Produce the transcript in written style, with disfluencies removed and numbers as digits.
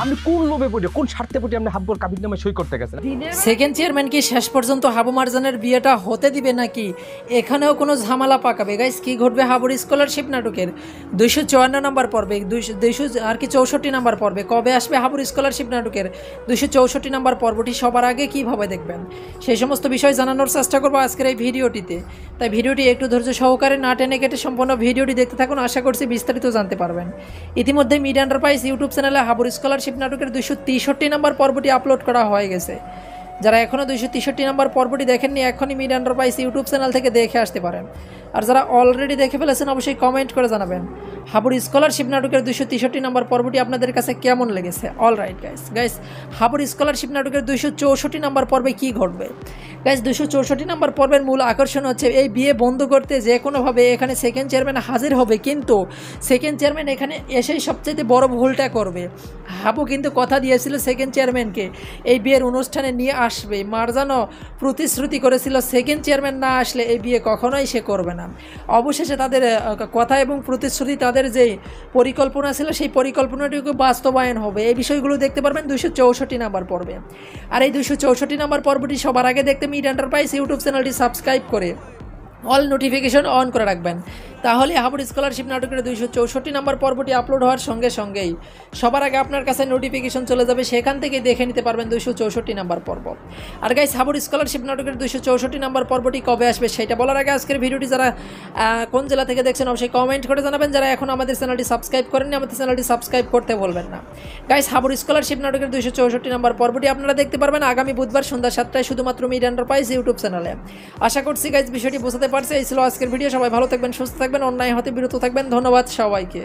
আপনি কোন লোভে পড়ে কোন স্বার্থে পড়ে আপনি হাব্বুর কাবির নামে সই করতে গেছেন? সেকেন্ড চেয়ারম্যান কি শেষ পর্যন্ত হাবু মারজানের বিয়েটা হতে দিবে নাকি এখানেও কোনো ঝামেলা পাকাবে? গাইস কি ঘটবে হাবুর স্কলারশিপ নাটকের 254 নম্বর পর্বে 264 নম্বর পর্বে কবে আসবে হাবুর স্কলারশিপ নাটকের 264 নম্বর পর্বটি সবার আগে কিভাবে দেখবেন সেই সমস্ত বিষয় জানানোর চেষ্টা করবো আজকের এই ভিডিওটিতে। তাই ভিডিওটি একটু ধৈর্য সহকারে না টেনে কেটে সম্পূর্ণ ভিডিওটি দেখতে থাকুন, আশা করছি বিস্তারিত জানতে পারবেন। ইতিমধ্যে মিড এন্টারপ্রাইজ ইউটিউব চ্যানেলে হাবুর স্কলারশিপ নাটকের 263 নম্বর পর্বটি আপলোড করা হয়ে গেছে। যারা এখনও 263 নম্বর পর্বটি দেখেননি এখনই মিড এন্টারপ্রাইজ ইউটিউব চ্যানেল থেকে দেখে আসতে পারেন। আর যারা অলরেডি দেখে ফেলেছেন অবশ্যই কমেন্ট করে জানাবেন হাবুর স্কলারশিপ নাটকের 263 নম্বর পর্বটি আপনাদের কাছে কেমন লেগেছে। অলরাইট গাইস হাবুর স্কলারশিপ নাটকের 264 নম্বর পর্বে কি ঘটবে? গাইস 264 নম্বর পর্বের মূল আকর্ষণ হচ্ছে এই বিয়ে বন্ধ করতে যে কোনোভাবে এখানে সেকেন্ড চেয়ারম্যান হাজির হবে, কিন্তু সেকেন্ড চেয়ারম্যান এখানে এসেই সবচেয়ে বড় ভুলটা করবে। হাবু কিন্তু কথা দিয়েছিল সেকেন্ড চেয়ারম্যানকে এই বিয়ের অনুষ্ঠানে নিয়ে আসবে। মারজানও প্রতিশ্রুতি করেছিল সেকেন্ড চেয়ারম্যান না আসলে এই বিয়ে কখনোই সে করবে না। অবশেষে তাদের কথা এবং প্রতিশ্রুতি, তাদের যে পরিকল্পনা ছিল সেই পরিকল্পনাটুকু বাস্তবায়ন হবে। এই বিষয়গুলো দেখতে পারবেন 264 নম্বর পর্বে। আর এই 264 নম্বর পর্বটি সবার আগে দেখতে মিড এন্টারপ্রাইজ ইউটিউব চ্যানেলটি সাবস্ক্রাইব করে অল নোটিফিকেশন অন করে রাখবেন, তাহলে হাবুর স্কলারশিপ নাটকের 264 নম্বর পর্বটি আপলোড হওয়ার সঙ্গে সঙ্গেই সবার আগে আপনার কাছে নোটিফিকেশন চলে যাবে, সেখান থেকে দেখে নিতে পারবেন 264 নম্বর পর্ব। আর গাইস হাবুর স্কলারশিপ নাটকের 264 নম্বর পর্বটি কবে আসবে সেটা বলার আগে আজকের ভিডিওটি যারা কোন জেলা থেকে দেখছেন অবশ্যই কমেন্ট করে জানাবেন। যারা এখন আমাদের চ্যানেলটি সাবস্ক্রাইব করেননি আমাদের চ্যানেলটি সাবস্ক্রাইব করতে বলবেন না। গাইস হাবুর স্কলারশিপ নাটকের 264 নম্বর পর্বটি আপনারা দেখতে পারবেন আগামী বুধবার সন্ধ্যা 7টায় শুধুমাত্র মিড এন্টারপ্রাইজ ইউটিউব চ্যানেলে। আশা করছি গাইস বিষয়টি বোঝাতে পারছে। এই ছিল আজকের ভিডিও। সবাই ভালো থাকবেন, সুস্থ থাকবেন, অন্যায় হতে বিরত থাকবেন। ধন্যবাদ সবাইকে।